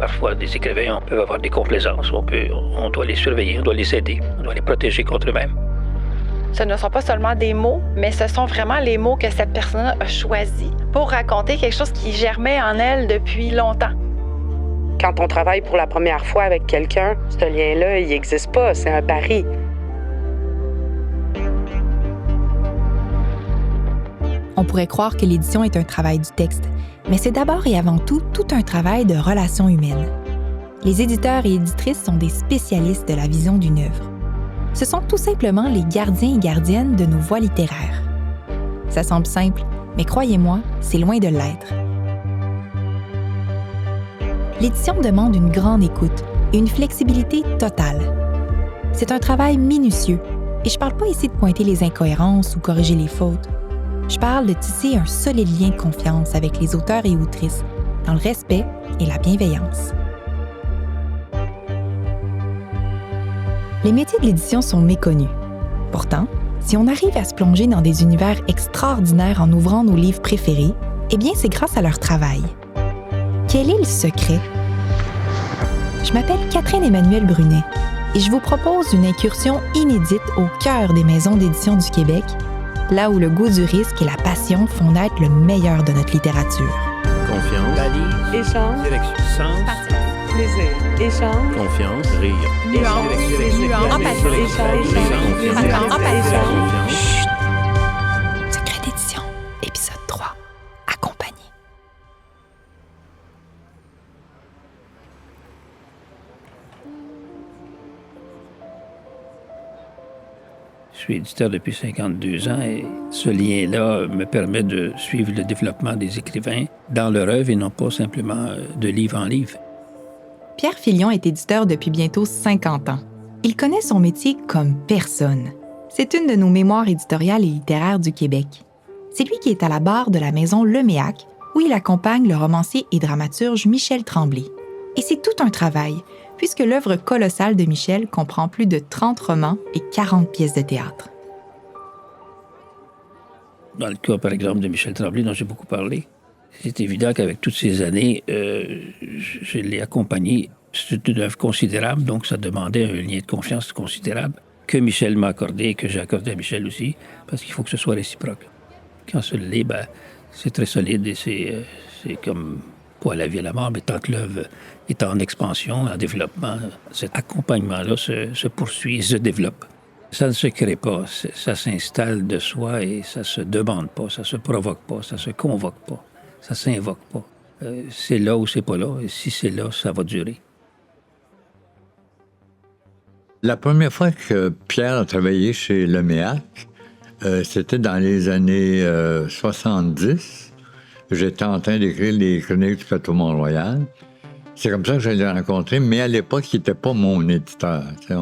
Parfois, des écrivains peuvent avoir des complaisances. On doit les surveiller, on doit les aider, on doit les protéger contre eux-mêmes. Ce ne sont pas seulement des mots, mais ce sont vraiment les mots que cette personne a choisis pour raconter quelque chose qui germait en elle depuis longtemps. Quand on travaille pour la première fois avec quelqu'un, ce lien-là, il n'existe pas, c'est un pari. On pourrait croire que l'édition est un travail du texte, mais c'est d'abord et avant tout un travail de relations humaines. Les éditeurs et éditrices sont des spécialistes de la vision d'une œuvre. Ce sont tout simplement les gardiens et gardiennes de nos voies littéraires. Ça semble simple, mais croyez-moi, c'est loin de l'être. L'édition demande une grande écoute et une flexibilité totale. C'est un travail minutieux, et je parle pas ici de pointer les incohérences ou corriger les fautes. Je parle de tisser un solide lien de confiance avec les auteurs et autrices, dans le respect et la bienveillance. Les métiers de l'édition sont méconnus. Pourtant, si on arrive à se plonger dans des univers extraordinaires en ouvrant nos livres préférés, eh bien, c'est grâce à leur travail. Quel est le secret? Je m'appelle Catherine Emmanuelle Brunet et je vous propose une incursion inédite au cœur des maisons d'édition du Québec, là où le goût du risque et la passion font naître le meilleur de notre littérature. Confiance, Échange, direction, sens, plaisir, échange, confiance, rire, Empathie. empathie. Secret d'édition, épisode 3. Accompagné. Je suis éditeur depuis 52 ans et ce lien-là me permet de suivre le développement des écrivains dans leur œuvre et non pas simplement de livre en livre. Pierre Filion est éditeur depuis bientôt 50 ans. Il connaît son métier comme personne. C'est une de nos mémoires éditoriales et littéraires du Québec. C'est lui qui est à la barre de la maison Leméac, où il accompagne le romancier et dramaturge Michel Tremblay. Et c'est tout un travail, puisque l'œuvre colossale de Michel comprend plus de 30 romans et 40 pièces de théâtre. Dans le cas, par exemple, de Michel Tremblay, dont j'ai beaucoup parlé, c'est évident qu'avec toutes ces années, je l'ai accompagné. C'est une œuvre considérable, donc ça demandait un lien de confiance considérable que Michel m'a accordé et que j'ai accordé à Michel aussi, parce qu'il faut que ce soit réciproque. Quand ce l'est, c'est très solide et c'est comme, pas à la vie et à la mort, mais tant que l'œuvre est en expansion, en développement, cet accompagnement-là se poursuit et se développe. Ça ne se crée pas, ça s'installe de soi et ça se demande pas, ça se provoque pas, ça se convoque pas. Ça s'invoque pas. C'est là ou c'est pas là. Et si c'est là, ça va durer. La première fois que Pierre a travaillé chez Leméac, c'était dans les années 70. J'étais en train d'écrire les Chroniques du Plateau Mont-Royal. C'est comme ça que je l'ai rencontré, mais à l'époque, il n'était pas mon éditeur. Il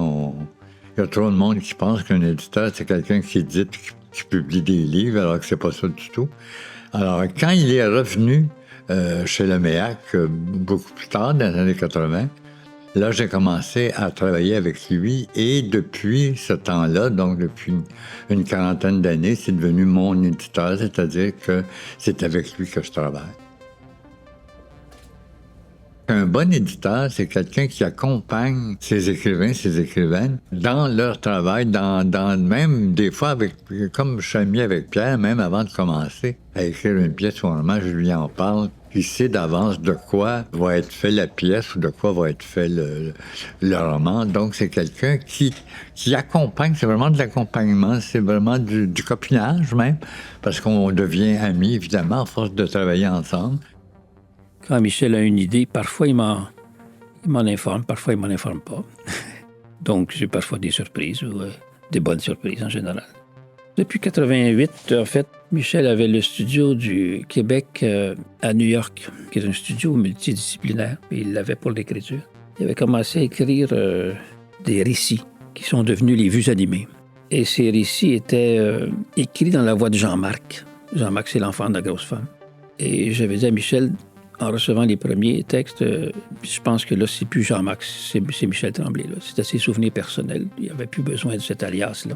y a trop de monde qui pense qu'un éditeur, c'est quelqu'un qui édite, qui publie des livres, alors que c'est pas ça du tout. Alors, quand il est revenu chez Leméac, beaucoup plus tard, dans les années 80, là, j'ai commencé à travailler avec lui et depuis ce temps-là, donc depuis une quarantaine d'années, c'est devenu mon éditeur, c'est-à-dire que c'est avec lui que je travaille. Un bon éditeur, c'est quelqu'un qui accompagne ses écrivains, ses écrivaines dans leur travail, dans même des fois, comme je suis ami avec Pierre, même avant de commencer à écrire une pièce ou un roman, je lui en parle. Il sait d'avance de quoi va être fait la pièce ou de quoi va être fait le roman. Donc, c'est quelqu'un qui accompagne, c'est vraiment de l'accompagnement, c'est vraiment du copinage même, parce qu'on devient amis, évidemment, à force de travailler ensemble. Quand Michel a une idée, parfois il m'en informe, parfois il m'en informe pas. Donc, j'ai parfois des surprises ou des bonnes surprises en général. Depuis 88, en fait, Michel avait le studio du Québec à New York, qui est un studio multidisciplinaire, et il l'avait pour l'écriture. Il avait commencé à écrire des récits qui sont devenus les vues animées. Et ces récits étaient écrits dans la voix de Jean-Marc. Jean-Marc, c'est l'enfant de la grosse femme. Et j'avais dit à Michel, en recevant les premiers textes, je pense que là, c'est plus Jean-Marc, c'est Michel Tremblay. Là. C'était ses souvenirs personnels. Il n'y avait plus besoin de cet alias-là.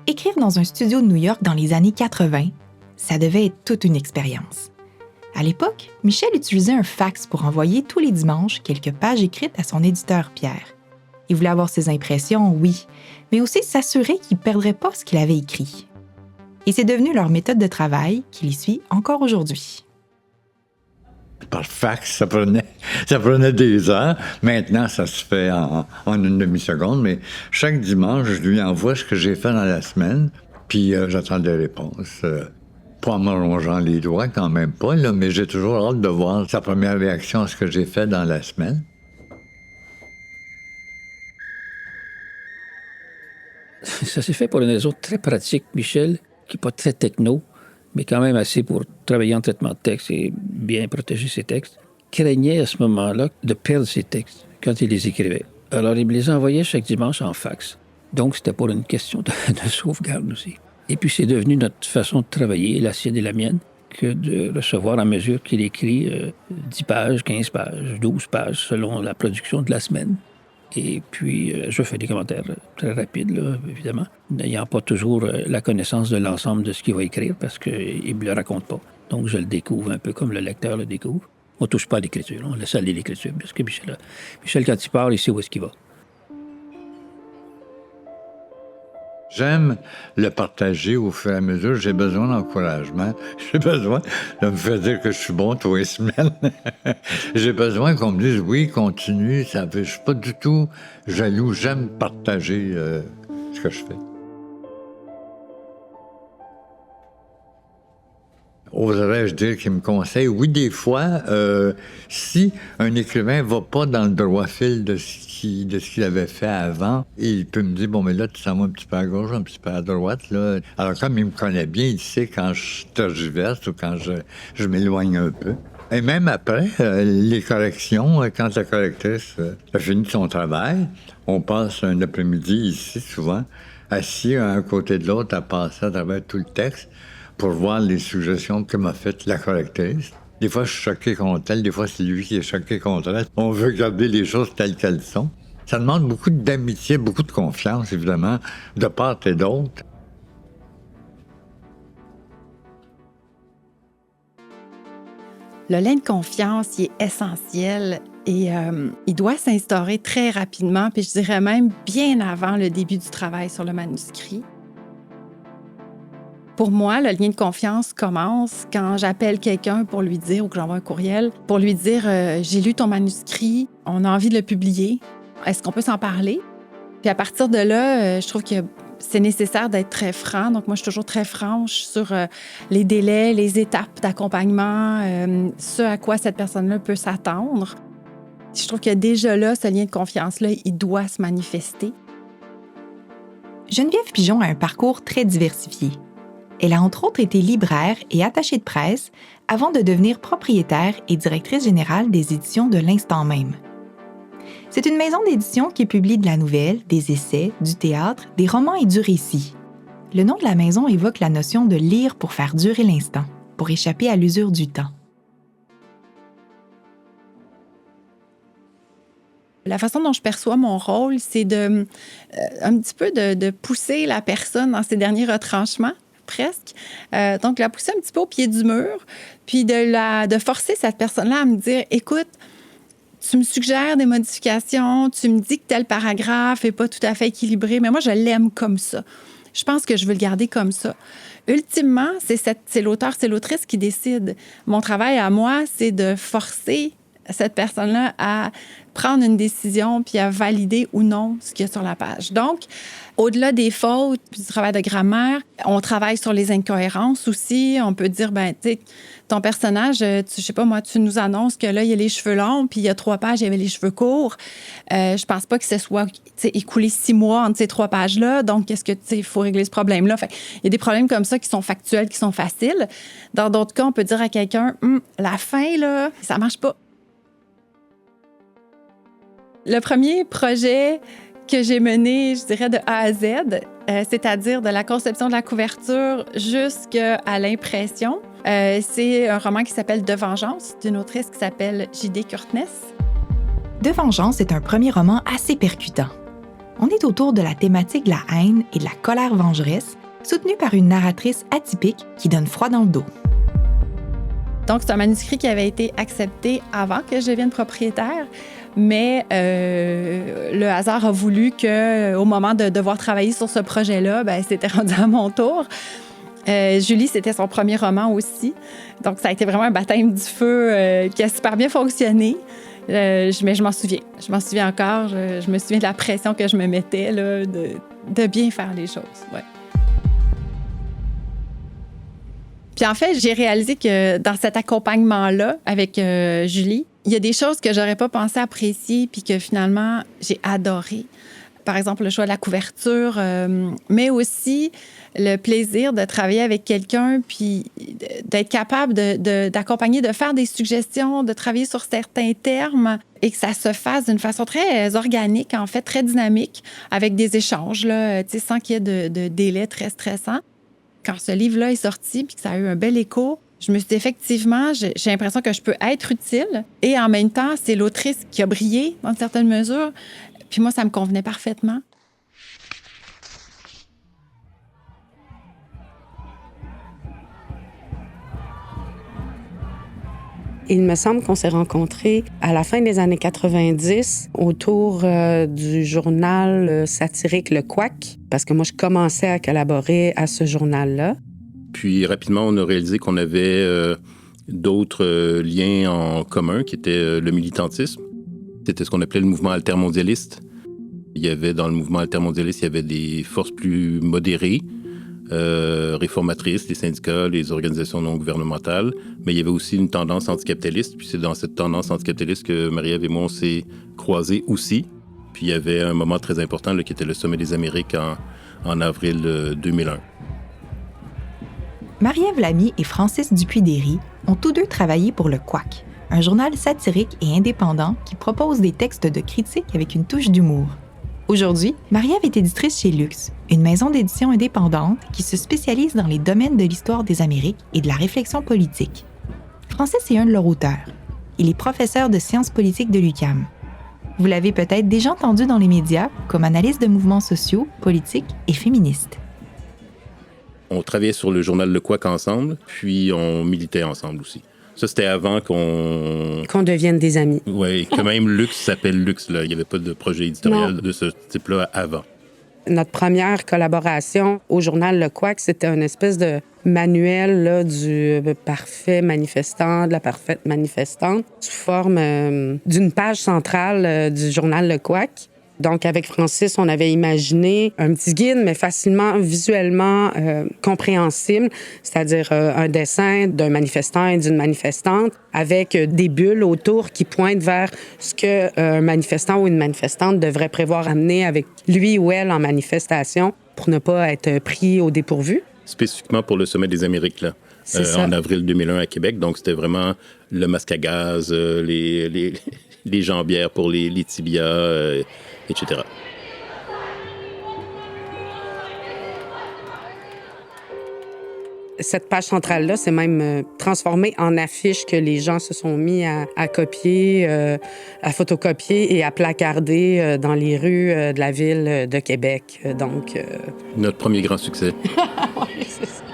Écrire dans un studio de New York dans les années 80, ça devait être toute une expérience. À l'époque, Michel utilisait un fax pour envoyer tous les dimanches quelques pages écrites à son éditeur Pierre. Il voulait avoir ses impressions, oui, mais aussi s'assurer qu'il ne perdrait pas ce qu'il avait écrit. Et c'est devenu leur méthode de travail qui les suit encore aujourd'hui. Par fax, ça prenait des heures. Maintenant, ça se fait en une demi-seconde, mais chaque dimanche, je lui envoie ce que j'ai fait dans la semaine, puis j'attends des réponses. Pas en me rongeant les doigts, quand même pas, là, mais j'ai toujours hâte de voir sa première réaction à ce que j'ai fait dans la semaine. Ça s'est fait pour une raison très pratique, Michel, qui n'est pas très techno, mais quand même assez pour travailler en traitement de texte et bien protéger ses textes, craignait à ce moment-là de perdre ses textes quand il les écrivait. Alors, il me les envoyait chaque dimanche en fax. Donc, c'était pour une question de sauvegarde aussi. Et puis, c'est devenu notre façon de travailler, la sienne et la mienne, que de recevoir à mesure qu'il écrit 10 pages, 15 pages, 12 pages, selon la production de la semaine. Et puis, je fais des commentaires très rapides, là, évidemment, n'ayant pas toujours la connaissance de l'ensemble de ce qu'il va écrire parce qu'il ne me le raconte pas. Donc, je le découvre un peu comme le lecteur le découvre. On ne touche pas à l'écriture, on laisse aller l'écriture parce que Michel, quand il parle, il sait où est-ce qu'il va. J'aime le partager au fur et à mesure. J'ai besoin d'encouragement. J'ai besoin de me faire dire que je suis bon tous les semaines. J'ai besoin qu'on me dise « oui, continue ». Je ne suis pas du tout jaloux. J'aime partager ce que je fais. Oserais-je dire qu'il me conseille? Oui, des fois, si un écrivain ne va pas dans le droit fil de ce qu'il avait fait avant, il peut me dire, bon, mais là, tu s'en vas un petit peu à gauche, un petit peu à droite, là. Alors, comme il me connaît bien, il sait quand je tergiverse ou quand je m'éloigne un peu. Et même après, les corrections, quand la correctrice a fini son travail, on passe un après-midi ici, souvent, assis un à côté de l'autre, à passer à travers tout le texte, pour voir les suggestions que m'a faites la correctrice. Des fois, je suis choqué contre elle, des fois, c'est lui qui est choqué contre elle. On veut garder les choses telles qu'elles sont. Ça demande beaucoup d'amitié, beaucoup de confiance, évidemment, de part et d'autre. Le lien de confiance, il est essentiel et il doit s'instaurer très rapidement, puis je dirais même bien avant le début du travail sur le manuscrit. Pour moi, le lien de confiance commence quand j'appelle quelqu'un pour lui dire, ou que j'envoie un courriel, pour lui dire « j'ai lu ton manuscrit, on a envie de le publier, est-ce qu'on peut s'en parler? » Puis à partir de là, je trouve que c'est nécessaire d'être très franc. Donc moi, je suis toujours très franche sur les délais, les étapes d'accompagnement, ce à quoi cette personne-là peut s'attendre. Je trouve que déjà là, ce lien de confiance-là, il doit se manifester. Geneviève Pigeon a un parcours très diversifié. Elle a entre autres été libraire et attachée de presse avant de devenir propriétaire et directrice générale des éditions de l'Instant même. C'est une maison d'édition qui publie de la nouvelle, des essais, du théâtre, des romans et du récit. Le nom de la maison évoque la notion de lire pour faire durer l'instant, pour échapper à l'usure du temps. La façon dont je perçois mon rôle, c'est un petit peu de pousser la personne dans ses derniers retranchements, presque. Donc, la pousser un petit peu au pied du mur, puis de forcer cette personne-là à me dire, écoute, tu me suggères des modifications, tu me dis que tel paragraphe n'est pas tout à fait équilibré, mais moi, je l'aime comme ça. Je pense que je veux le garder comme ça. Ultimement, c'est l'auteur, c'est l'autrice qui décide. Mon travail à moi, c'est de forcer cette personne-là à prendre une décision puis à valider ou non ce qu'il y a sur la page. Donc, au-delà des fautes puis du travail de grammaire, on travaille sur les incohérences aussi. On peut dire, ben, tu sais, ton personnage, je sais pas moi, tu nous annonces que là, il y a les cheveux longs puis il y a 3 pages, il y avait les cheveux courts. Je pense pas que ce soit écoulé 6 mois entre ces 3 pages-là. Donc, qu'est-ce que, tu sais, il faut régler ce problème-là? Fait, il y a des problèmes comme ça qui sont factuels, qui sont faciles. Dans d'autres cas, on peut dire à quelqu'un, la fin, là, ça marche pas. Le premier projet que j'ai mené, je dirais, de A à Z, c'est-à-dire de la conception de la couverture jusqu'à l'impression, c'est un roman qui s'appelle De vengeance, d'une autrice qui s'appelle J.D. Kurtness. De vengeance est un premier roman assez percutant. On est autour de la thématique de la haine et de la colère vengeresse, soutenue par une narratrice atypique qui donne froid dans le dos. Donc, c'est un manuscrit qui avait été accepté avant que je devienne propriétaire, mais le hasard a voulu qu'au moment de devoir travailler sur ce projet-là, c'était rendu à mon tour. Julie, c'était son premier roman aussi. Donc, ça a été vraiment un baptême du feu qui a super bien fonctionné. Mais je m'en souviens. Je m'en souviens encore. Je me souviens de la pression que je me mettais là, de bien faire les choses. Ouais. Puis en fait, j'ai réalisé que dans cet accompagnement-là avec Julie, il y a des choses que j'aurais pas pensé apprécier puis que finalement, j'ai adoré. Par exemple, le choix de la couverture, mais aussi le plaisir de travailler avec quelqu'un puis d'être capable d'accompagner, de faire des suggestions, de travailler sur certains termes et que ça se fasse d'une façon très organique, en fait, très dynamique, avec des échanges, là, sans qu'il y ait de délai très stressant. Quand ce livre-là est sorti puis que ça a eu un bel écho, je me suis dit, effectivement, j'ai l'impression que je peux être utile et en même temps, c'est l'autrice qui a brillé dans une certaine mesure. Puis moi, ça me convenait parfaitement. Il me semble qu'on s'est rencontrés à la fin des années 90 autour du journal satirique Le Couac, parce que moi, je commençais à collaborer à ce journal-là. Puis rapidement, on a réalisé qu'on avait d'autres liens en commun, qui étaient le militantisme. C'était ce qu'on appelait le mouvement altermondialiste. Il y avait dans le mouvement altermondialiste, il y avait des forces plus modérées, réformatrices, les syndicats, les organisations non gouvernementales, mais il y avait aussi une tendance anticapitaliste. Puis c'est dans cette tendance anticapitaliste que Marie-Ève et moi, on s'est croisés aussi. Puis il y avait un moment très important là, qui était le Sommet des Amériques en avril 2001. Marie-Ève Lamy et Francis Dupuy-Derry ont tous deux travaillé pour Le Couac, un journal satirique et indépendant qui propose des textes de critique avec une touche d'humour. Aujourd'hui, Marie-Ève est éditrice chez Luxe, une maison d'édition indépendante qui se spécialise dans les domaines de l'histoire des Amériques et de la réflexion politique. Francis est un de leurs auteurs. Il est professeur de sciences politiques de l'UQAM. Vous l'avez peut-être déjà entendu dans les médias comme analyste de mouvements sociaux, politiques et féministes. On travaillait sur le journal Le Couac ensemble, puis on militait ensemble aussi. Ça, c'était avant qu'on devienne des amis. Oui, que même Luxe s'appelle Luxe. Là. Il n'y avait pas de projet éditorial de ce type-là avant. Notre première collaboration au journal Le Couac, c'était une espèce de manuel là, du parfait manifestant, de la parfaite manifestante, sous forme d'une page centrale du journal Le Couac. Donc, avec Francis, on avait imaginé un petit guide, mais facilement, visuellement compréhensible, c'est-à-dire un dessin d'un manifestant et d'une manifestante avec des bulles autour qui pointent vers ce qu'un manifestant ou une manifestante devrait prévoir amener avec lui ou elle en manifestation pour ne pas être pris au dépourvu. Spécifiquement pour le Sommet des Amériques, là, en avril 2001 à Québec. Donc, c'était vraiment le masque à gaz, les jambières pour les tibias, etc. Cette page centrale-là, c'est même transformée en affiche que les gens se sont mis à copier, à photocopier et à placarder dans les rues de la ville de Québec. Donc, notre premier grand succès. Oui, c'est ça.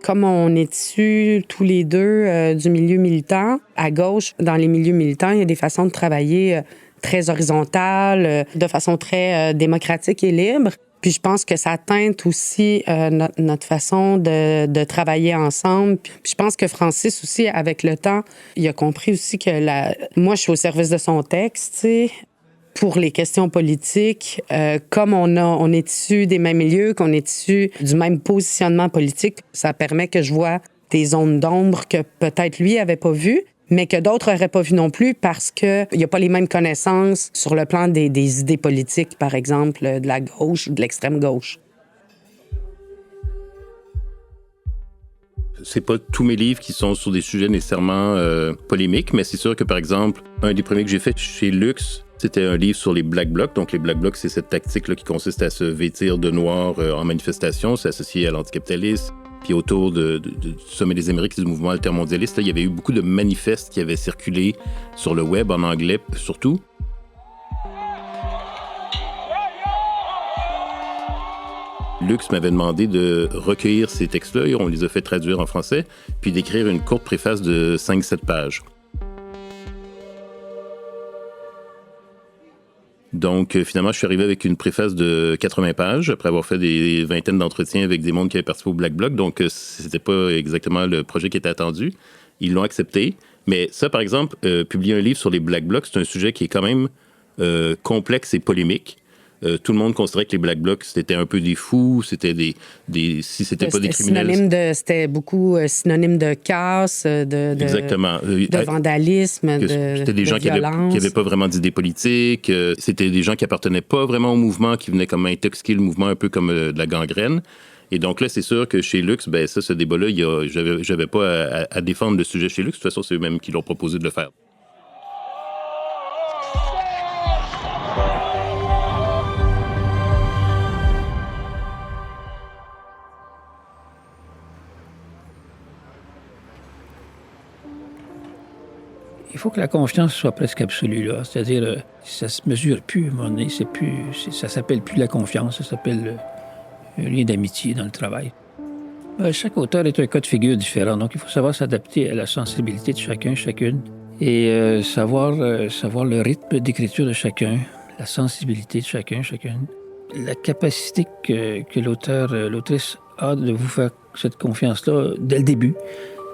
Comme on est issus tous les deux du milieu militant, à gauche, dans les milieux militants, il y a des façons de travailler très horizontales, de façon très démocratique et libre. Puis je pense que ça teinte aussi notre façon de travailler ensemble. Puis je pense que Francis aussi, avec le temps, il a compris aussi que moi, je suis au service de son texte, tu sais. Pour les questions politiques, comme on est issus des mêmes milieux, qu'on est issus du même positionnement politique, ça permet que je vois des zones d'ombre que peut-être lui n'avait pas vues, mais que d'autres n'auraient pas vues non plus parce qu'il n'y a pas les mêmes connaissances sur le plan des idées politiques, par exemple, de la gauche ou de l'extrême gauche. C'est pas tous mes livres qui sont sur des sujets nécessairement polémiques, mais c'est sûr que, par exemple, un des premiers que j'ai fait chez Luxe, c'était un livre sur les Black Blocs. Donc, les Black Blocs, c'est cette tactique-là qui consiste à se vêtir de noir en manifestation. C'est associé à l'anticapitalisme. Puis autour du Sommet des Amériques, du mouvement altermondialiste, là, il y avait eu beaucoup de manifestes qui avaient circulé sur le web, en anglais surtout. Lux m'avait demandé de recueillir ces textes-là, et on les a fait traduire en français, puis d'écrire une courte préface de 5-7 pages. Donc, finalement, je suis arrivé avec une préface de 80 pages, après avoir fait des vingtaines d'entretiens avec des mondes qui avaient participé au Black Bloc. Donc, c'était pas exactement le projet qui était attendu. Ils l'ont accepté. Mais ça, par exemple, publier un livre sur les Black Blocs, c'est un sujet qui est quand même complexe et polémique. Tout le monde considérait que les Black Blocs, c'était un peu des fous, c'était si c'était pas des criminels... C'était beaucoup synonyme de casse, Exactement. de vandalisme, c'était des gens violence. qui avaient pas vraiment d'idées politiques. C'était des gens qui appartenaient pas vraiment au mouvement, qui venaient comme intoxiquer le mouvement un peu comme de la gangrène. Et donc là, c'est sûr que chez Lux, ben ça, ce débat-là, j'avais pas à défendre le sujet chez Lux. De toute façon, c'est eux-mêmes qui l'ont proposé de le faire. Il faut que la confiance soit presque absolue, là. C'est-à-dire, ça se mesure plus, à un moment donné, ça s'appelle plus la confiance, ça s'appelle un lien d'amitié dans le travail. Chaque auteur est un cas de figure différent, donc il faut savoir s'adapter à la sensibilité de chacun, chacune, et savoir le rythme d'écriture de chacun, la sensibilité de chacun, chacune, la capacité que l'auteur, l'autrice a de vous faire cette confiance-là dès le début,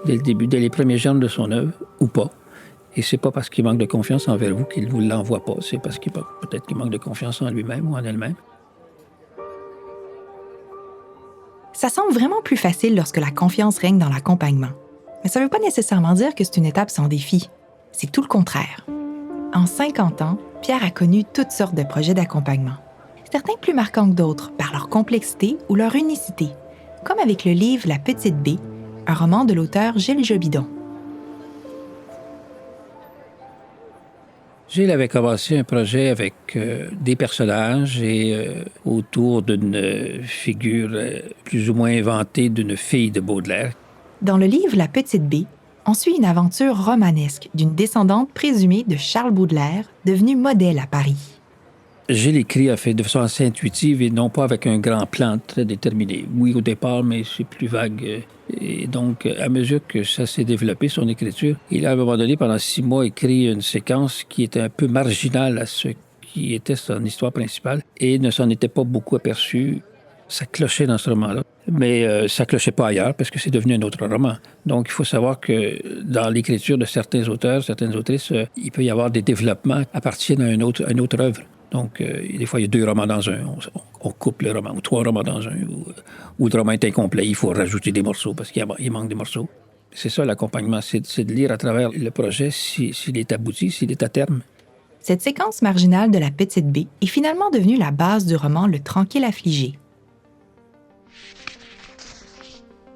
dès les premiers germes de son œuvre, ou pas. Et c'est pas parce qu'il manque de confiance envers vous qu'il ne vous l'envoie pas. C'est parce peut-être qu'il manque de confiance en lui-même ou en elle-même. Ça semble vraiment plus facile lorsque la confiance règne dans l'accompagnement. Mais ça ne veut pas nécessairement dire que c'est une étape sans défi. C'est tout le contraire. En 50 ans, Pierre a connu toutes sortes de projets d'accompagnement. Certains plus marquants que d'autres par leur complexité ou leur unicité, comme avec le livre La Petite B, un roman de l'auteur Gilles Jobidon. Gilles avait commencé un projet avec des personnages et autour d'une figure plus ou moins inventée d'une fille de Baudelaire. Dans le livre La Petite B, on suit une aventure romanesque d'une descendante présumée de Charles Baudelaire, devenue modèle à Paris. Gilles écrit de façon assez intuitive et non pas avec un grand plan très déterminé. Oui, au départ, mais c'est plus vague. Et donc, à mesure que ça s'est développé, son écriture, il a à un moment donné, pendant 6 mois, écrit une séquence qui était un peu marginale à ce qui était son histoire principale et ne s'en était pas beaucoup aperçu. Ça clochait dans ce roman-là, mais ça clochait pas ailleurs parce que c'est devenu un autre roman. Donc, il faut savoir que dans l'écriture de certains auteurs, certaines autrices, il peut y avoir des développements à partir d'une autre œuvre. Donc, des fois, il y a 2 romans dans un. On coupe le roman, ou 3 romans dans un, ou le roman est incomplet, il faut rajouter des morceaux parce qu'il manque des morceaux. C'est ça, l'accompagnement, c'est de lire à travers le projet s'il est abouti, s'il est à terme. Cette séquence marginale de La Petite B est finalement devenue la base du roman Le Tranquille affligé.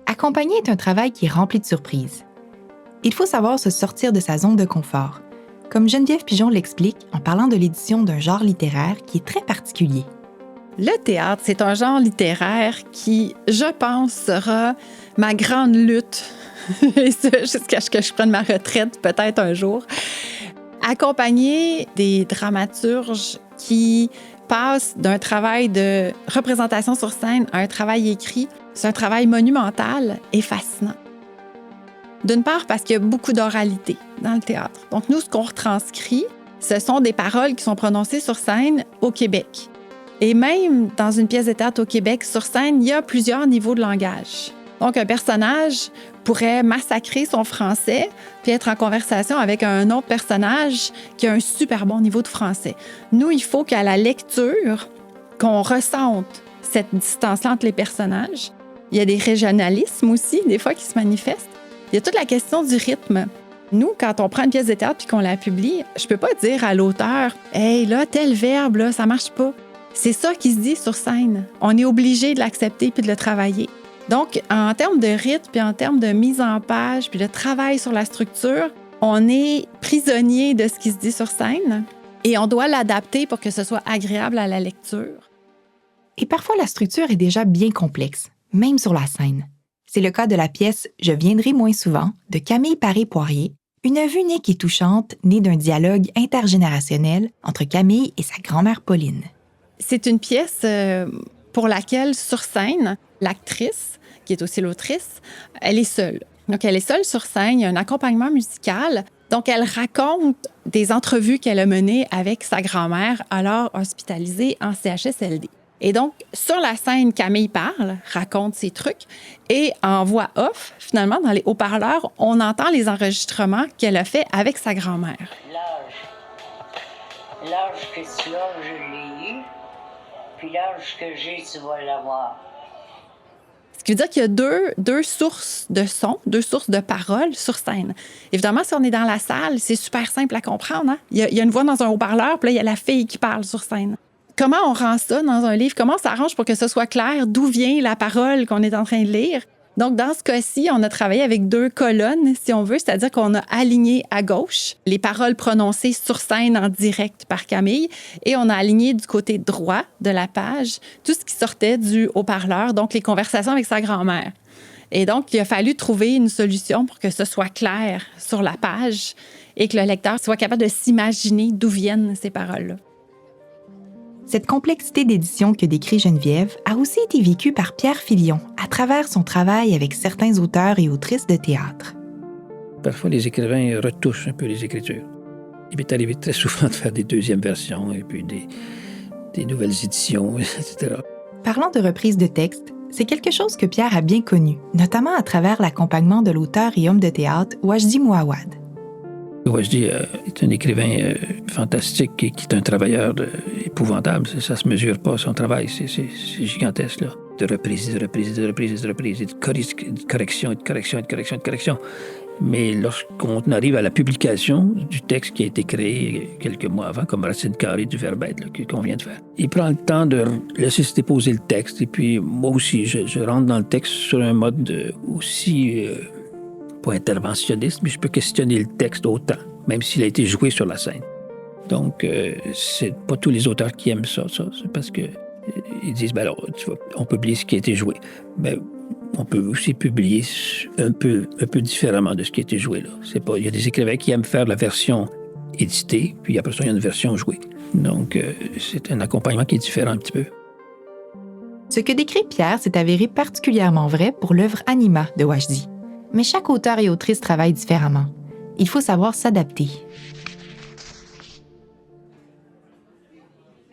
Accompagner est un travail qui est rempli de surprises. Il faut savoir se sortir de sa zone de confort, comme Geneviève Pigeon l'explique en parlant de l'édition d'un genre littéraire qui est très particulier. Le théâtre, c'est un genre littéraire qui, je pense, sera ma grande lutte, et ça, jusqu'à ce que je prenne ma retraite peut-être un jour. Accompagner des dramaturges qui passent d'un travail de représentation sur scène à un travail écrit, c'est un travail monumental et fascinant. D'une part, parce qu'il y a beaucoup d'oralité dans le théâtre. Donc, nous, ce qu'on retranscrit, ce sont des paroles qui sont prononcées sur scène au Québec. Et même dans une pièce de théâtre au Québec, sur scène, il y a plusieurs niveaux de langage. Donc, un personnage pourrait massacrer son français puis être en conversation avec un autre personnage qui a un super bon niveau de français. Nous, il faut qu'à la lecture, qu'on ressente cette distance entre les personnages. Il y a des régionalismes aussi, des fois, qui se manifestent. Il y a toute la question du rythme. Nous, quand on prend une pièce de théâtre puis qu'on la publie, je peux pas dire à l'auteur « Hey, là, tel verbe, là, ça marche pas. » C'est ça qui se dit sur scène. On est obligé de l'accepter puis de le travailler. Donc, en termes de rythme puis en termes de mise en page puis de travail sur la structure, on est prisonnier de ce qui se dit sur scène et on doit l'adapter pour que ce soit agréable à la lecture. Et parfois, la structure est déjà bien complexe, même sur la scène. C'est le cas de la pièce « Je viendrai moins souvent » de Camille Paré-Poirier, une œuvre unique et touchante née d'un dialogue intergénérationnel entre Camille et sa grand-mère Pauline. C'est une pièce pour laquelle, sur scène, l'actrice, qui est aussi l'autrice, elle est seule. Donc, elle est seule sur scène, il y a un accompagnement musical. Donc, elle raconte des entrevues qu'elle a menées avec sa grand-mère, alors hospitalisée en CHSLD. Et donc, sur la scène, Camille parle, raconte ses trucs, et en voix off, finalement, dans les haut-parleurs, on entend les enregistrements qu'elle a fait avec sa grand-mère. L'âge que tu as, je l'ai eu, puis l'âge que j'ai, tu vas l'avoir. Ce qui veut dire qu'il y a deux sources de son, deux sources de paroles sur scène. Évidemment, si on est dans la salle, c'est super simple à comprendre. Hein? Il y a une voix dans un haut-parleur, puis là, il y a la fille qui parle sur scène. Comment on rend ça dans un livre? Comment on s'arrange pour que ce soit clair d'où vient la parole qu'on est en train de lire? Donc, dans ce cas-ci, on a travaillé avec 2 colonnes, si on veut, c'est-à-dire qu'on a aligné à gauche les paroles prononcées sur scène en direct par Camille et on a aligné du côté droit de la page tout ce qui sortait du haut-parleur, donc les conversations avec sa grand-mère. Et donc, il a fallu trouver une solution pour que ce soit clair sur la page et que le lecteur soit capable de s'imaginer d'où viennent ces paroles-là. Cette complexité d'édition que décrit Geneviève a aussi été vécue par Pierre Filion à travers son travail avec certains auteurs et autrices de théâtre. Parfois, les écrivains retouchent un peu les écritures. Il m'est arrivé très souvent de faire des deuxièmes versions et puis des nouvelles éditions, etc. Parlant de reprise de texte, c'est quelque chose que Pierre a bien connu, notamment à travers l'accompagnement de l'auteur et homme de théâtre Wajdi Mouawad. Wajdi est un écrivain fantastique qui est un travailleur épouvantable. Ça ne se mesure pas, son travail. C'est gigantesque, là. De reprise, de correction. Mais lorsqu'on arrive à la publication du texte qui a été créé quelques mois avant, comme Racine carrée du verbette qu'on vient de faire, il prend le temps de laisser se déposer le texte. Et puis, moi aussi, je rentre dans le texte sur un mode aussi... pas interventionniste, mais je peux questionner le texte autant, même s'il a été joué sur la scène. Donc, c'est pas tous les auteurs qui aiment ça. C'est parce que ils disent, ben alors, tu vois, on publie ce qui a été joué. Mais on peut aussi publier un peu différemment de ce qui a été joué là. Il y a des écrivains qui aiment faire la version éditée, puis après ça, il y a une version jouée. Donc, c'est un accompagnement qui est différent un petit peu. Ce que décrit Pierre s'est avéré particulièrement vrai pour l'œuvre Anima de Wajdi. Mais chaque auteur et autrice travaille différemment. Il faut savoir s'adapter.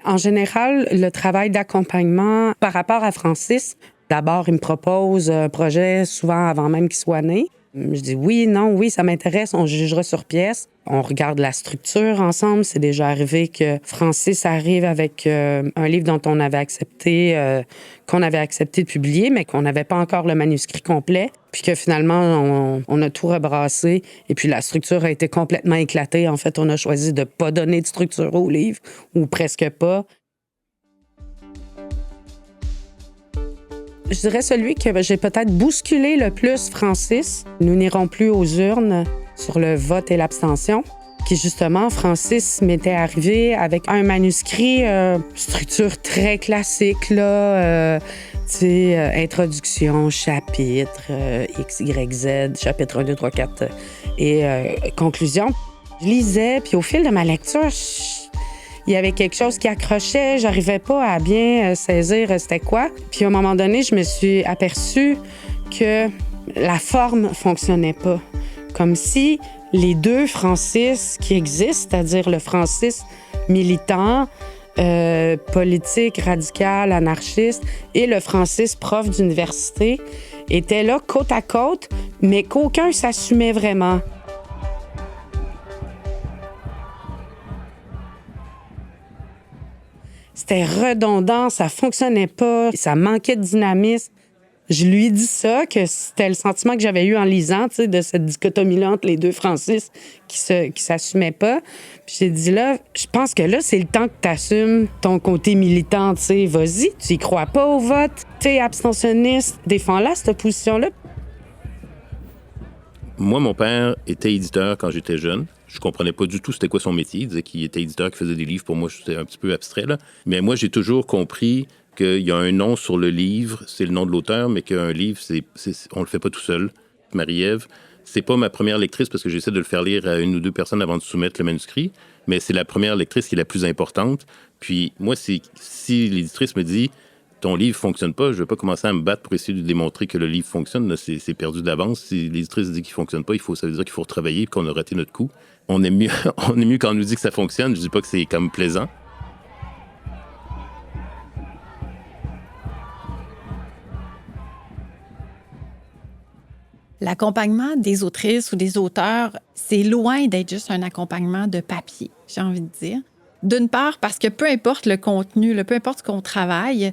En général, le travail d'accompagnement par rapport à Francis, d'abord, il me propose un projet souvent avant même qu'il soit né. Je dis oui, non, oui, ça m'intéresse, on jugera sur pièce. On regarde la structure ensemble. C'est déjà arrivé que Francis arrive avec un livre dont on avait accepté, qu'on avait accepté de publier, mais qu'on n'avait pas encore le manuscrit complet. Puis que finalement, on a tout rebrassé. Et puis la structure a été complètement éclatée. En fait, on a choisi de ne pas donner de structure au livre, ou presque pas. Je dirais celui que j'ai peut-être bousculé le plus, Francis. Nous n'irons plus aux urnes sur le vote et l'abstention. Qui, justement, Francis m'était arrivé avec un manuscrit, structure très classique, là. Introduction, chapitre, X, Y, Z, chapitre 1, 2, 3, 4 et conclusion. Je lisais, puis au fil de ma lecture, il y avait quelque chose qui accrochait, j'arrivais pas à bien saisir c'était quoi. Puis à un moment donné, je me suis aperçue que la forme fonctionnait pas. Comme si les 2 Francis qui existent, c'est-à-dire le Francis militant, politique, radical, anarchiste, et le Francis prof d'université, étaient là côte à côte, mais qu'aucun s'assumait vraiment. C'était redondant, ça fonctionnait pas, ça manquait de dynamisme. Je lui ai dit ça, que c'était le sentiment que j'avais eu en lisant, tu sais, de cette dichotomie-là entre les 2 Francis qui s'assumaient pas. Puis j'ai dit là, je pense que là, c'est le temps que tu assumes ton côté militant, tu sais, vas-y, tu y crois pas au vote, t'es abstentionniste, défends-la, cette position-là. Moi, mon père était éditeur quand j'étais jeune. Je comprenais pas du tout c'était quoi son métier. Il disait qu'il était éditeur, qu'il faisait des livres. Pour moi, c'était un petit peu abstrait, là. Mais moi, j'ai toujours compris qu'il y a un nom sur le livre, c'est le nom de l'auteur, mais qu'un livre, on le fait pas tout seul. Marie-Ève, c'est pas ma première lectrice parce que j'essaie de le faire lire à 1 ou 2 personnes avant de soumettre le manuscrit, mais c'est la première lectrice qui est la plus importante. Puis moi, si l'éditrice me dit ton livre fonctionne pas, je vais pas commencer à me battre pour essayer de démontrer que le livre fonctionne. Là, c'est perdu d'avance. Si l'éditrice dit qu'il fonctionne pas, ça veut dire qu'il faut retravailler et qu'on a raté notre coup. On est mieux quand on nous dit que ça fonctionne. Je dis pas que c'est comme plaisant. L'accompagnement des autrices ou des auteurs, c'est loin d'être juste un accompagnement de papier, j'ai envie de dire. D'une part, parce que peu importe le contenu, peu importe ce qu'on travaille,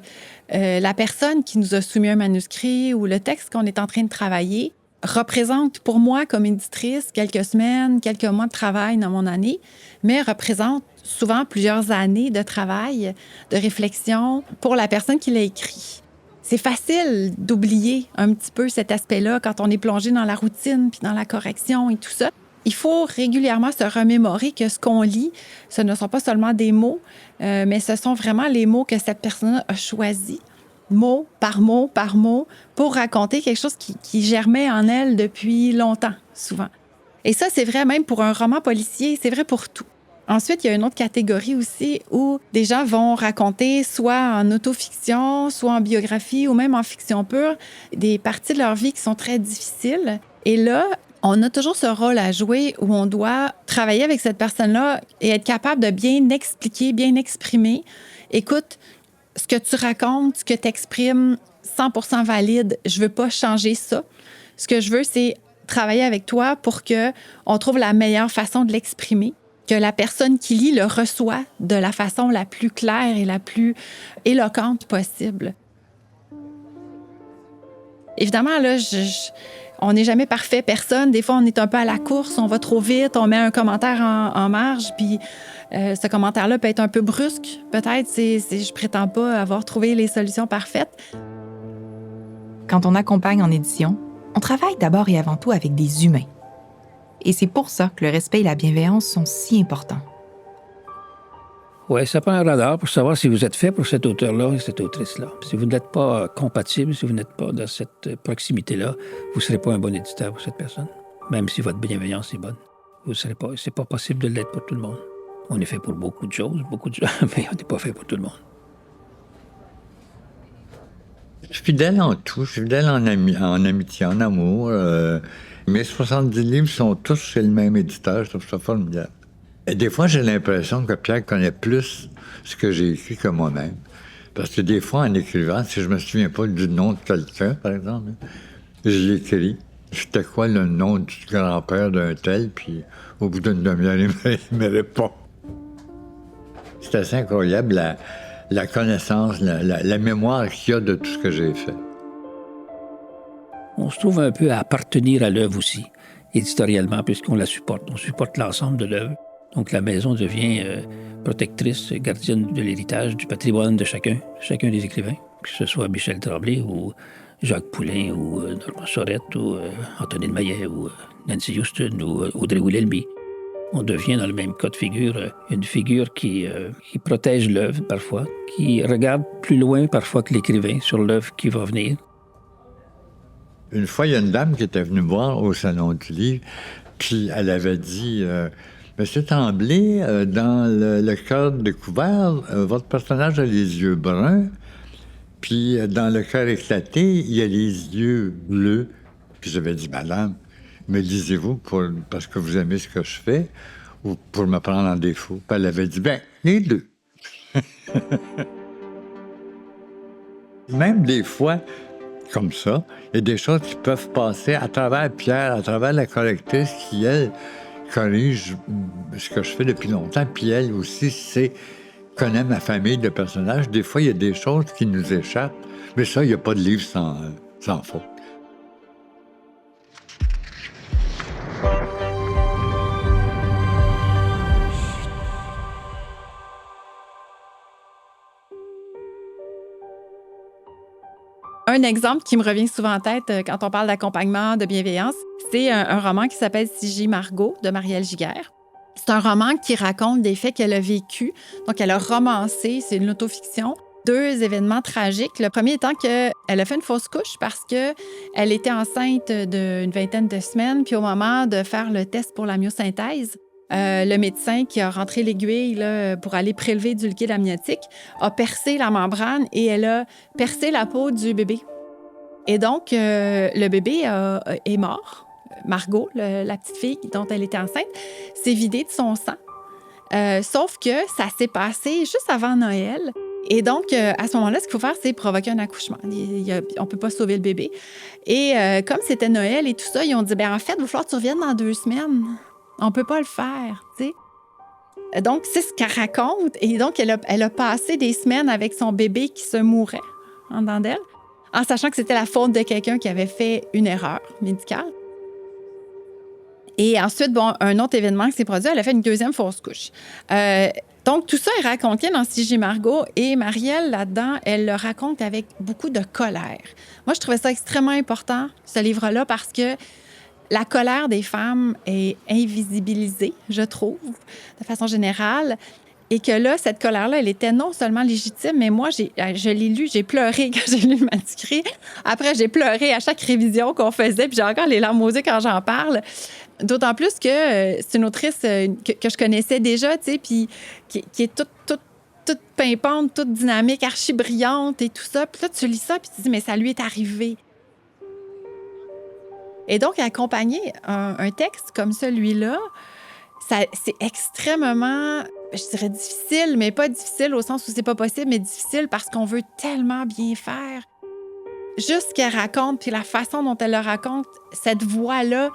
la personne qui nous a soumis un manuscrit ou le texte qu'on est en train de travailler représente pour moi comme éditrice quelques semaines, quelques mois de travail dans mon année, mais représente souvent plusieurs années de travail, de réflexion pour la personne qui l'a écrit. C'est facile d'oublier un petit peu cet aspect-là quand on est plongé dans la routine puis dans la correction et tout ça. Il faut régulièrement se remémorer que ce qu'on lit, ce ne sont pas seulement des mots, mais ce sont vraiment les mots que cette personne a choisis, mot par mot, pour raconter quelque chose qui germait en elle depuis longtemps, souvent. Et ça, c'est vrai même pour un roman policier, c'est vrai pour tout. Ensuite, il y a une autre catégorie aussi où des gens vont raconter soit en autofiction, soit en biographie ou même en fiction pure des parties de leur vie qui sont très difficiles. Et là, on a toujours ce rôle à jouer où on doit travailler avec cette personne-là et être capable de bien expliquer, bien exprimer. Écoute, ce que tu racontes, ce que tu exprimes, 100% valide, je veux pas changer ça. Ce que je veux, c'est travailler avec toi pour qu'on trouve la meilleure façon de l'exprimer, que la personne qui lit le reçoit de la façon la plus claire et la plus éloquente possible. Évidemment, là, on n'est jamais parfait, personne. Des fois, on est un peu à la course, on va trop vite, on met un commentaire en marge, puis ce commentaire-là peut être un peu brusque. Peut-être, je prétends pas avoir trouvé les solutions parfaites. Quand on accompagne en édition, on travaille d'abord et avant tout avec des humains. Et c'est pour ça que le respect et la bienveillance sont si importants. Oui, ça prend un radar pour savoir si vous êtes fait pour cet auteur-là et cette autrice-là. Si vous n'êtes pas compatible, si vous n'êtes pas dans cette proximité-là, vous ne serez pas un bon éditeur pour cette personne. Même si votre bienveillance est bonne. Vous serez pas. C'est pas possible de l'être pour tout le monde. On est fait pour beaucoup de choses, mais on n'est pas fait pour tout le monde. Je suis fidèle en tout. Je suis fidèle en amitié, en amour. Mes 70 livres sont tous chez le même éditeur. Je trouve ça formidable. Et des fois, j'ai l'impression que Pierre connaît plus ce que j'ai écrit que moi-même. Parce que des fois, en écrivant, si je me souviens pas du nom de quelqu'un, par exemple, je l'écris. C'était quoi le nom du grand-père d'un tel, puis au bout d'une demi-heure, il me répond. C'est assez incroyable, la connaissance, la mémoire qu'il y a de tout ce que j'ai fait. On se trouve un peu à appartenir à l'œuvre aussi, éditorialement, puisqu'on la supporte. On supporte l'ensemble de l'œuvre. Donc la maison devient protectrice, gardienne de l'héritage, du patrimoine de chacun des écrivains, que ce soit Michel Tremblay ou Jacques Poulain ou Normand Sorette ou Antonine Maillet ou Nancy Houston ou Audrey Wilhelmy. On devient dans le même cas de figure une figure qui protège l'œuvre parfois, qui regarde plus loin parfois que l'écrivain sur l'œuvre qui va venir. Une fois, il y a une dame qui était venue me voir au Salon du Livre, puis elle avait dit Monsieur Tremblay, dans le cœur découvert, votre personnage a les yeux bruns, puis dans le cœur éclaté, il y a les yeux bleus. Puis j'avais dit Madame, me lisez-vous parce que vous aimez ce que je fais ou pour me prendre en défaut? Puis elle avait dit les deux. Même des fois, comme ça, il y a des choses qui peuvent passer à travers Pierre, à travers la correctrice qui, elle, corrige ce que je fais depuis longtemps. Puis elle aussi connaît ma famille de personnages. Des fois, il y a des choses qui nous échappent. Mais ça, il n'y a pas de livre sans faute. Un exemple qui me revient souvent en tête quand on parle d'accompagnement, de bienveillance, c'est un roman qui s'appelle Si Margot de Marielle Giguère. C'est un roman qui raconte des faits qu'elle a vécus. Donc, elle a romancé, c'est une autofiction, 2 événements tragiques. Le premier étant qu'elle a fait une fausse couche parce qu'elle était enceinte d'une 20aine de semaines, puis au moment de faire le test pour la myosynthèse, Le médecin qui a rentré l'aiguille là, pour aller prélever du liquide amniotique a percé la membrane et elle a percé la peau du bébé. Et donc, le bébé est mort. Margot, la petite fille dont elle était enceinte, s'est vidée de son sang. Sauf que ça s'est passé juste avant Noël. Et donc, à ce moment-là, ce qu'il faut faire, c'est provoquer un accouchement. On ne peut pas sauver le bébé. Et comme c'était Noël et tout ça, ils ont dit, en fait, il va falloir que tu reviennes dans 2 semaines. On ne peut pas le faire, tu sais. Donc, c'est ce qu'elle raconte. Et donc, elle a passé des semaines avec son bébé qui se mourait en dedans d'elle, en sachant que c'était la faute de quelqu'un qui avait fait une erreur médicale. Et ensuite, un autre événement qui s'est produit, elle a fait une 2e fausse couche. Donc, tout ça est raconté dans Si j'ai Margot. Et Marielle, là-dedans, elle le raconte avec beaucoup de colère. Moi, je trouvais ça extrêmement important, ce livre-là, parce que la colère des femmes est invisibilisée, je trouve, de façon générale. Et que là, cette colère-là, elle était non seulement légitime, mais moi, je l'ai lu, j'ai pleuré quand j'ai lu le manuscrit. Après, j'ai pleuré à chaque révision qu'on faisait, puis j'ai encore les larmes aux yeux quand j'en parle. D'autant plus que c'est une autrice que je connaissais déjà, tu sais, puis qui est toute pimpante, toute dynamique, archi brillante et tout ça. Puis là, tu lis ça, puis tu te dis, mais ça lui est arrivé. Et donc, accompagner un texte comme celui-là, c'est extrêmement, je dirais difficile, mais pas difficile au sens où c'est pas possible, mais difficile parce qu'on veut tellement bien faire. Juste ce qu'elle raconte, puis la façon dont elle le raconte, cette voix-là,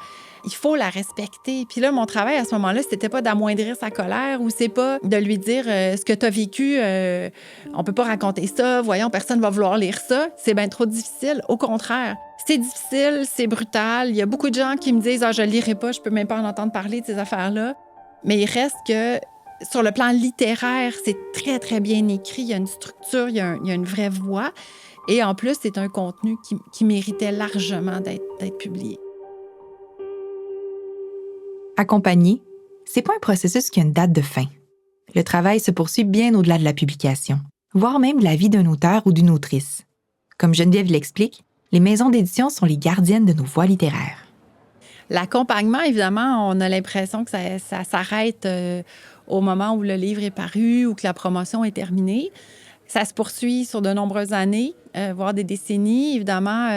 il faut la respecter. Puis là, mon travail à ce moment-là, c'était pas d'amoindrir sa colère ou c'est pas de lui dire ce que tu as vécu, on peut pas raconter ça, voyons, personne va vouloir lire ça. C'est bien trop difficile. Au contraire, c'est difficile, c'est brutal. Il y a beaucoup de gens qui me disent « Ah, je le lirai pas, je peux même pas en entendre parler de ces affaires-là. » Mais il reste que sur le plan littéraire, c'est très, très bien écrit. Il y a une structure, il y a une vraie voix. Et en plus, c'est un contenu qui méritait largement d'être publié. Accompagner, c'est pas un processus qui a une date de fin. Le travail se poursuit bien au-delà de la publication, voire même de la vie d'un auteur ou d'une autrice. Comme Geneviève l'explique, les maisons d'édition sont les gardiennes de nos voies littéraires. L'accompagnement, évidemment, on a l'impression que ça s'arrête au moment où le livre est paru ou que la promotion est terminée. Ça se poursuit sur de nombreuses années, voire des décennies. Évidemment,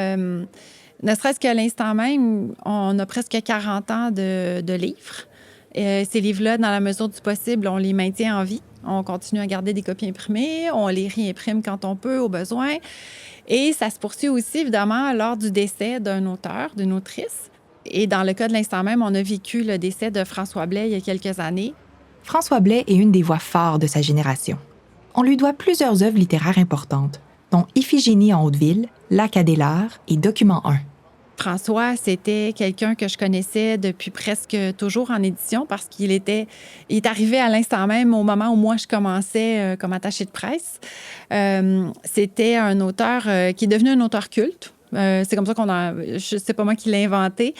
ne serait-ce qu'à l'instant même, on a presque 40 ans de livres. Ces livres-là, dans la mesure du possible, on les maintient en vie. On continue à garder des copies imprimées, on les réimprime quand on peut, au besoin. Et ça se poursuit aussi, évidemment, lors du décès d'un auteur, d'une autrice. Et dans le cas de l'instant même, on a vécu le décès de François Blais il y a quelques années. François Blais est une des voix fortes de sa génération. On lui doit plusieurs œuvres littéraires importantes, dont Iphigénie en Hauteville, Lac Adélard et Document 1. François, c'était quelqu'un que je connaissais depuis presque toujours en édition parce qu'il est arrivé à l'instant même au moment où moi je commençais comme attachée de presse. C'était un auteur qui est devenu un auteur culte. C'est comme ça c'est pas moi qui l'ai inventé.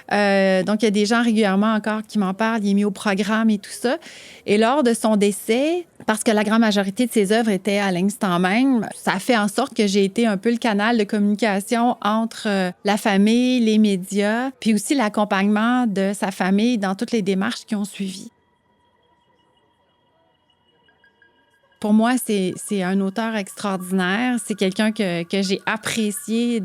Donc, il y a des gens régulièrement encore qui m'en parlent. Il est mis au programme et tout ça. Et lors de son décès, parce que la grande majorité de ses œuvres étaient à l'instant même, ça a fait en sorte que j'ai été un peu le canal de communication entre la famille, les médias, puis aussi l'accompagnement de sa famille dans toutes les démarches qui ont suivi. Pour moi, c'est un auteur extraordinaire. C'est quelqu'un que j'ai apprécié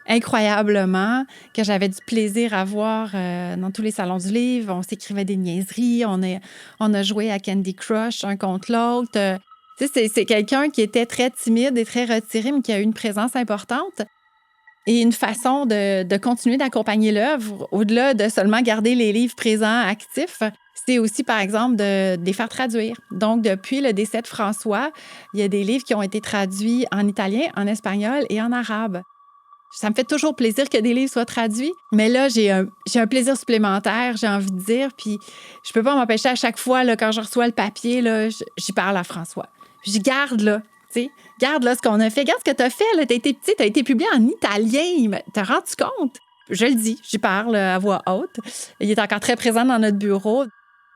incroyablement, que j'avais du plaisir à voir dans tous les salons du livre. On s'écrivait des niaiseries, on a joué à Candy Crush un contre l'autre. C'est quelqu'un qui était très timide et très retiré, mais qui a eu une présence importante. Et une façon de continuer d'accompagner l'œuvre, au-delà de seulement garder les livres présents actifs, c'est aussi, par exemple, de les faire traduire. Donc, depuis le décès de François, il y a des livres qui ont été traduits en italien, en espagnol et en arabe. Ça me fait toujours plaisir que des livres soient traduits, mais là, j'ai un plaisir supplémentaire, j'ai envie de dire, puis je peux pas m'empêcher à chaque fois, là, quand je reçois le papier, là, j'y parle à François. Je garde, là, tu sais, garde là ce qu'on a fait, garde ce que tu as fait, là, t'as été petit, t'as été publié en italien, t'as rendu compte? Je le dis, j'y parle à voix haute. Il est encore très présent dans notre bureau.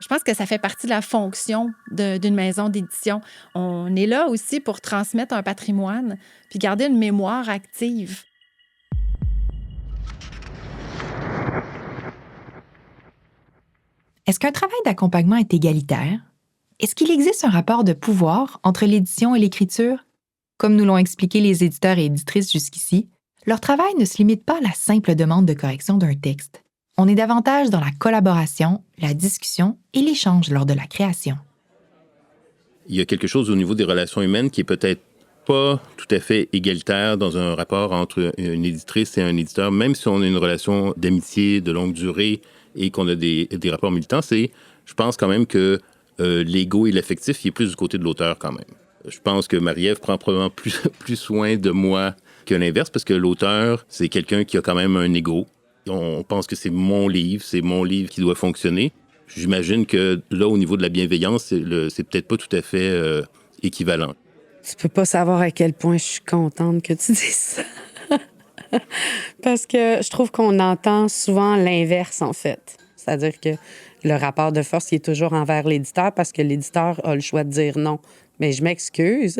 Je pense que ça fait partie de la fonction d'une maison d'édition. On est là aussi pour transmettre un patrimoine puis garder une mémoire active. Est-ce qu'un travail d'accompagnement est égalitaire? Est-ce qu'il existe un rapport de pouvoir entre l'édition et l'écriture? Comme nous l'ont expliqué les éditeurs et éditrices jusqu'ici, leur travail ne se limite pas à la simple demande de correction d'un texte. On est davantage dans la collaboration, la discussion et l'échange lors de la création. Il y a quelque chose au niveau des relations humaines qui est peut-être pas tout à fait égalitaire dans un rapport entre une éditrice et un éditeur, même si on a une relation d'amitié de longue durée et qu'on a des rapports militants, je pense quand même que l'ego et l'affectif, il est plus du côté de l'auteur quand même. Je pense que Marie-Ève prend probablement plus soin de moi que l'inverse, parce que l'auteur, c'est quelqu'un qui a quand même un ego. On pense que c'est mon livre qui doit fonctionner. J'imagine que là, au niveau de la bienveillance, c'est peut-être pas tout à fait équivalent. Tu peux pas savoir à quel point je suis contente que tu dises ça. Parce que je trouve qu'on entend souvent l'inverse, en fait. C'est-à-dire que le rapport de force, il est toujours envers l'éditeur parce que l'éditeur a le choix de dire non. Mais je m'excuse,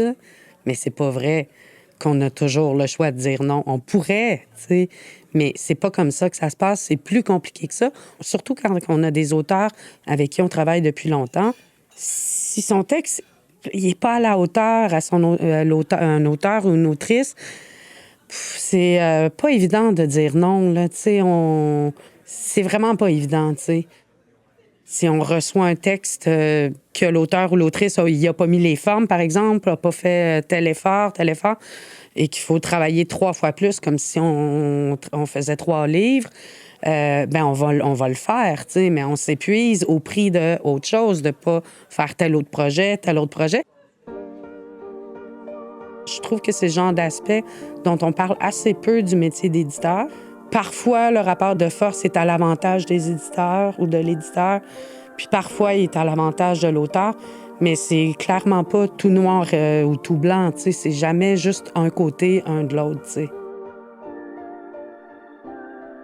mais c'est pas vrai qu'on a toujours le choix de dire non. On pourrait, tu sais, mais c'est pas comme ça que ça se passe. C'est plus compliqué que ça. Surtout quand on a des auteurs avec qui on travaille depuis longtemps. Si son texte il n'est pas à la hauteur à un auteur ou une autrice, c'est pas évident de dire non, là, tu sais, c'est vraiment pas évident, tu sais. Si on reçoit un texte que l'auteur ou l'autrice, il n'a pas mis les formes, par exemple, n'a pas fait tel effort, et qu'il faut travailler 3 fois plus, comme si on faisait 3 livres, on va le faire, tu sais, mais on s'épuise au prix d'autre chose, de ne pas faire tel autre projet. Je trouve que c'est le genre d'aspect dont on parle assez peu du métier d'éditeur. Parfois, le rapport de force est à l'avantage des éditeurs ou de l'éditeur, puis parfois, il est à l'avantage de l'auteur, mais c'est clairement pas tout noir ou tout blanc, tu sais, c'est jamais juste un côté, un de l'autre, tu sais.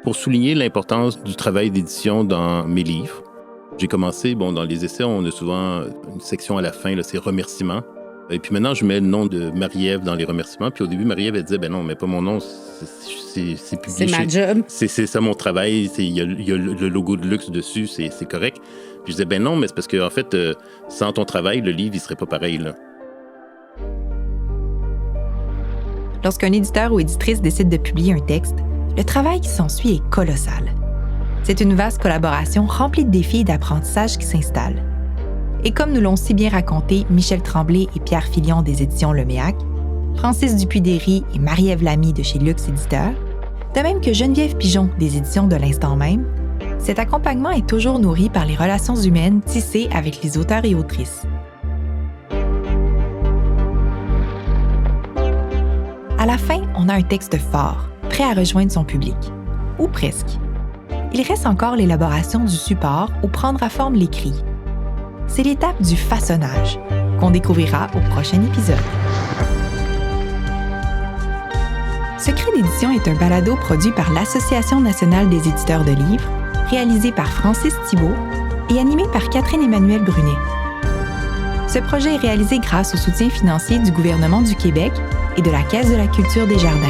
Pour souligner l'importance du travail d'édition dans mes livres, j'ai commencé, dans les essais, on a souvent une section à la fin, là, c'est remerciements. Et puis maintenant, je mets le nom de Marie-Ève dans les remerciements. Puis au début, Marie-Ève, elle disait, non, mais pas mon nom, c'est publié. C'est ma job. C'est ça mon travail, il y a le logo de luxe dessus, c'est correct. Puis je disais, non, mais c'est parce que en fait, sans ton travail, le livre, il serait pas pareil, là. Lorsqu'un éditeur ou éditrice décide de publier un texte, le travail qui s'ensuit est colossal. C'est une vaste collaboration remplie de défis et d'apprentissages qui s'installent. Et comme nous l'ont si bien raconté Michel Tremblay et Pierre Filion des éditions Leméac, Francis Dupuy-Derry et Marie-Ève Lamy de chez Luxe Éditeur, de même que Geneviève Pigeon des éditions de l'Instant même, cet accompagnement est toujours nourri par les relations humaines tissées avec les auteurs et autrices. À la fin, on a un texte fort, prêt à rejoindre son public. Ou presque. Il reste encore l'élaboration du support où prendra forme l'écrit. C'est l'étape du façonnage, qu'on découvrira au prochain épisode. Secret d'édition est un balado produit par l'Association nationale des éditeurs de livres, réalisé par Francis Thibault et animé par Catherine-Emmanuelle Brunet. Ce projet est réalisé grâce au soutien financier du gouvernement du Québec et de la Caisse de la culture des Jardins.